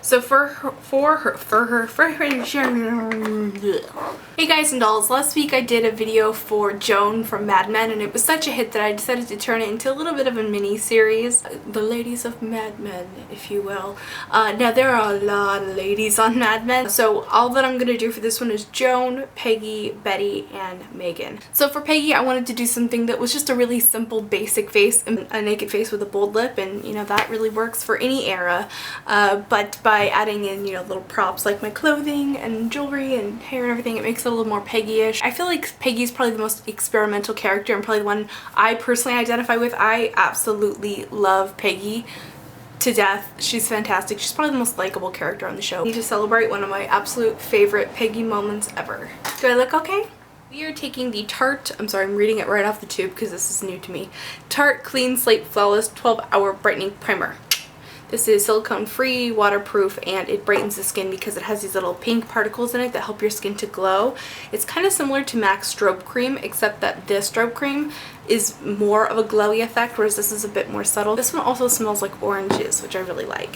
So hey guys and dolls, last week I did a video for Joan from Mad Men, and it was such a hit that I decided to turn it into a little bit of a mini series. The ladies of Mad Men, if you will. Now there are a lot of ladies on Mad Men, so all that I'm gonna do for this one is Joan, Peggy, Betty, and Megan. So for Peggy, I wanted to do something that was just a really simple basic face, a naked face with a bold lip, and you know that really works for any era, but by adding in, you know, little props like my clothing and jewelry and hair and everything, it makes it a little more Peggy-ish. I feel like Peggy's probably the most experimental character and probably the one I personally identify with. I absolutely love Peggy to death. She's fantastic. She's probably the most likable character on the show. I need to celebrate one of my absolute favorite Peggy moments ever. Do I look okay? We are taking the Tarte, I'm sorry, I'm reading it right off the tube because this is new to me, Tarte Clean Slate Flawless 12-Hour Brightening Primer. This is silicone free, waterproof, and it brightens the skin because it has these little pink particles in it that help your skin to glow. It's kind of similar to MAC's strobe cream, except that this strobe cream is more of a glowy effect, whereas this is a bit more subtle. This one also smells like oranges, which I really like.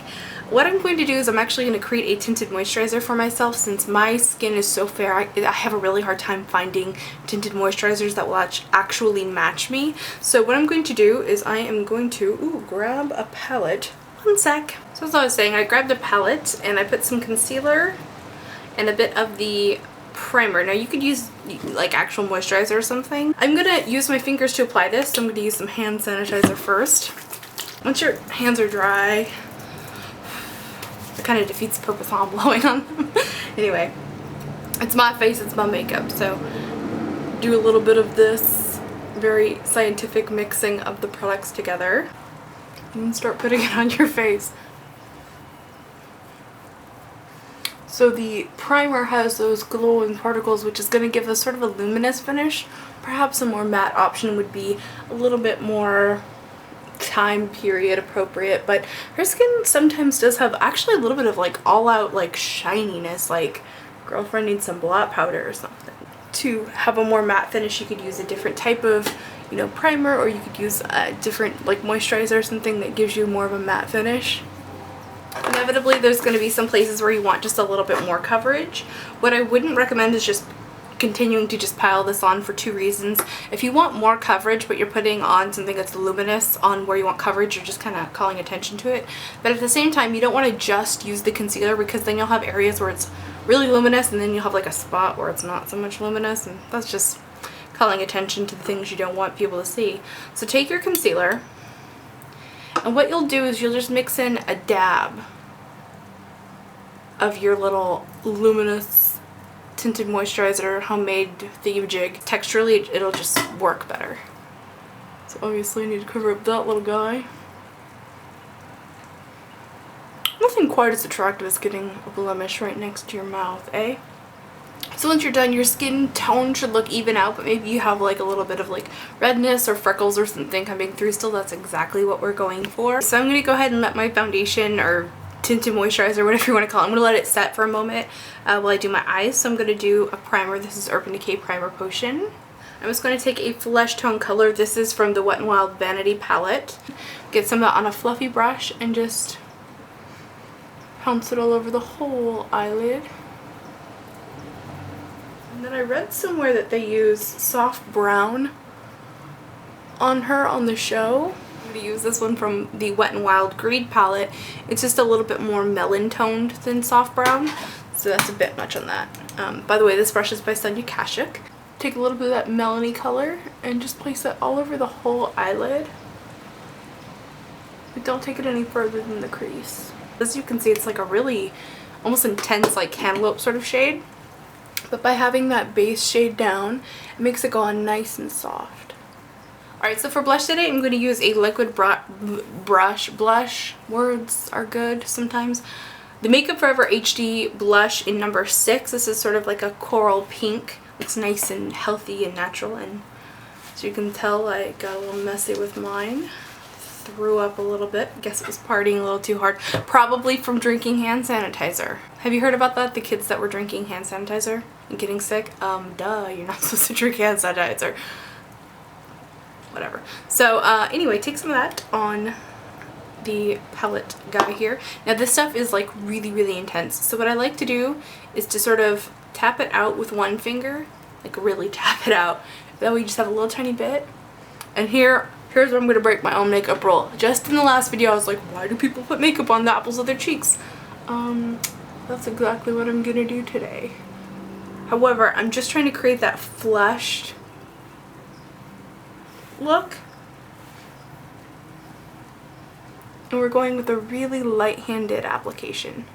What I'm going to do is I'm actually going to create a tinted moisturizer for myself. Since my skin is so fair, I have a really hard time finding tinted moisturizers that will actually match me. So what I'm going to do is I am going to grab a palette. One sec. So as I was saying, I grabbed a palette and I put some concealer and a bit of the primer. Now you could use like actual moisturizer or something. I'm gonna use my fingers to apply this, so I'm gonna use some hand sanitizer first. Once your hands are dry, it kind of defeats the purpose while I'm blowing on them. Anyway, it's my face, it's my makeup, so do a little bit of this very scientific mixing of the products together. And start putting it on your face. So the primer has those glowing particles, which is going to give us sort of a luminous finish. Perhaps a more matte option would be a little bit more time period appropriate, but her skin sometimes does have actually a little bit of like all out like shininess, like girlfriend needs some blot powder or something. To have a more matte finish, you could use a different type of, you know, primer, or you could use a different like moisturizer or something that gives you more of a matte finish. Inevitably there's going to be some places where you want just a little bit more coverage. What I wouldn't recommend is just continuing to just pile this on for two reasons. If you want more coverage but you're putting on something that's luminous on where you want coverage, you're just kind of calling attention to it. But at the same time, you don't want to just use the concealer, because then you'll have areas where it's really luminous and then you'll have like a spot where it's not so much luminous, and that's just calling attention to the things you don't want people to see. So take your concealer, and what you'll do is you'll just mix in a dab of your little luminous tinted moisturizer, homemade thingamajig. Texturally, it'll just work better. So obviously I need to cover up that little guy. Nothing quite as attractive as getting a blemish right next to your mouth, eh? So once you're done, your skin tone should look even out, but maybe you have like a little bit of like redness or freckles or something coming through still. That's exactly what we're going for. So I'm going to go ahead and let my foundation or tinted moisturizer, whatever you want to call it, I'm going to let it set for a moment while I do my eyes. So I'm going to do a primer. This is Urban Decay Primer Potion. I'm just going to take a flesh tone color. This is from the Wet n Wild Vanity palette. Get some of that on a fluffy brush and just pounce it all over the whole eyelid. And then I read somewhere that they use soft brown on her on the show. I'm going to use this one from the Wet n Wild Greed palette. It's just a little bit more melon toned than soft brown, so that's a bit much on that. By the way, this brush is by Sonia Kashuk. Take a little bit of that melony color and just place it all over the whole eyelid. But don't take it any further than the crease. As you can see, it's like a really almost intense like cantaloupe sort of shade. But by having that base shade down, it makes it go on nice and soft. Alright, so for blush today, I'm going to use a liquid blush. Words are good sometimes. The Makeup Forever HD blush in number 6. This is sort of like a coral pink. Looks nice and healthy and natural. And as you can tell, I got a little messy with mine. Threw up a little bit. Guess it was partying a little too hard. Probably from drinking hand sanitizer. Have you heard about that? The kids that were drinking hand sanitizer and getting sick? Duh, you're not supposed to drink hand sanitizer. Whatever. So anyway, take some of that on the palette guy here. Now this stuff is like really intense, so what I like to do is to sort of tap it out with one finger, like really tap it out. That way you just have a little tiny bit. And here's where I'm gonna break my own makeup rule. Just in the last video I was like, why do people put makeup on the apples of their cheeks? That's exactly what I'm gonna do today. However, I'm just trying to create that flushed look. And we're going with a really light-handed application.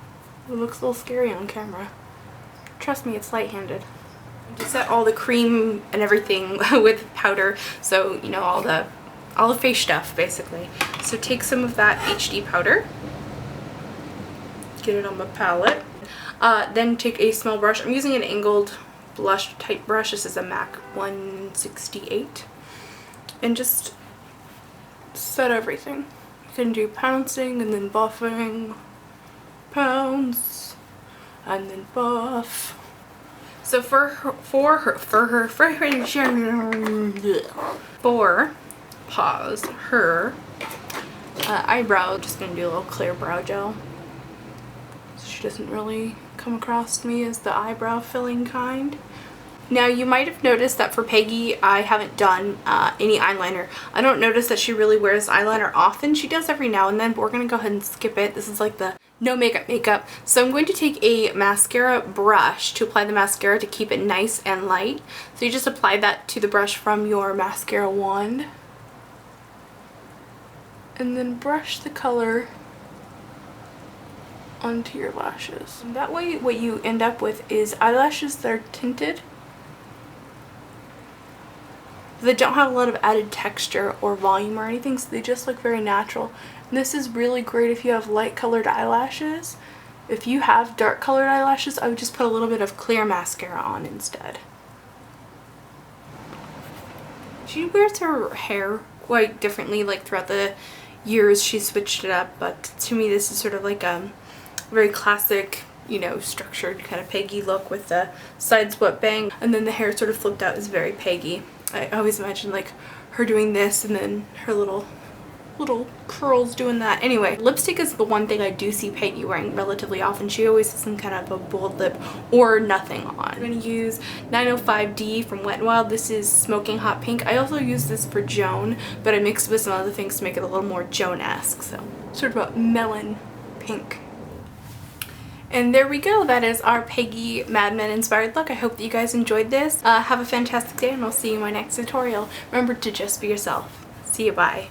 It looks a little scary on camera. Trust me, it's light-handed. To set all the cream and everything with powder, so you know, all the face stuff basically. So take some of that HD powder, get it on my palette, then take a small brush. I'm using an angled blush type brush. This is a MAC 168, and just set everything. You can do pouncing and then buffing, pounce and then buff. So for her eyebrow, just gonna do a little clear brow gel, so she doesn't really come across to me as the eyebrow filling kind. Now you might have noticed that for Peggy I haven't done any eyeliner. I don't notice that she really wears eyeliner often. She does every now and then, but we're gonna go ahead and skip it. This is like the no makeup. So I'm going to take a mascara brush to apply the mascara to keep it nice and light. So you just apply that to the brush from your mascara wand, and then brush the color onto your lashes. And that way what you end up with is eyelashes that are tinted. They don't have a lot of added texture or volume or anything, so they just look very natural. And this is really great if you have light colored eyelashes. If you have dark colored eyelashes, I would just put a little bit of clear mascara on instead. She wears her hair quite differently, like throughout the years she switched it up, but to me this is sort of like a very classic, you know, structured kind of Peggy look with the side swept bang, and then the hair sort of flipped out is very Peggy. I always imagine like her doing this and then her little curls doing that. Anyway, lipstick is the one thing I do see Peggy wearing relatively often. She always has some kind of a bold lip or nothing on. I'm going to use 905D from Wet n Wild. This is Smoking Hot Pink. I also use this for Joan, but I mixed it with some other things to make it a little more Joan-esque, so sort of a melon pink. And there we go. That is our Peggy Mad Men inspired look. I hope that you guys enjoyed this. Have a fantastic day, and I'll see you in my next tutorial. Remember to just be yourself. See you, bye.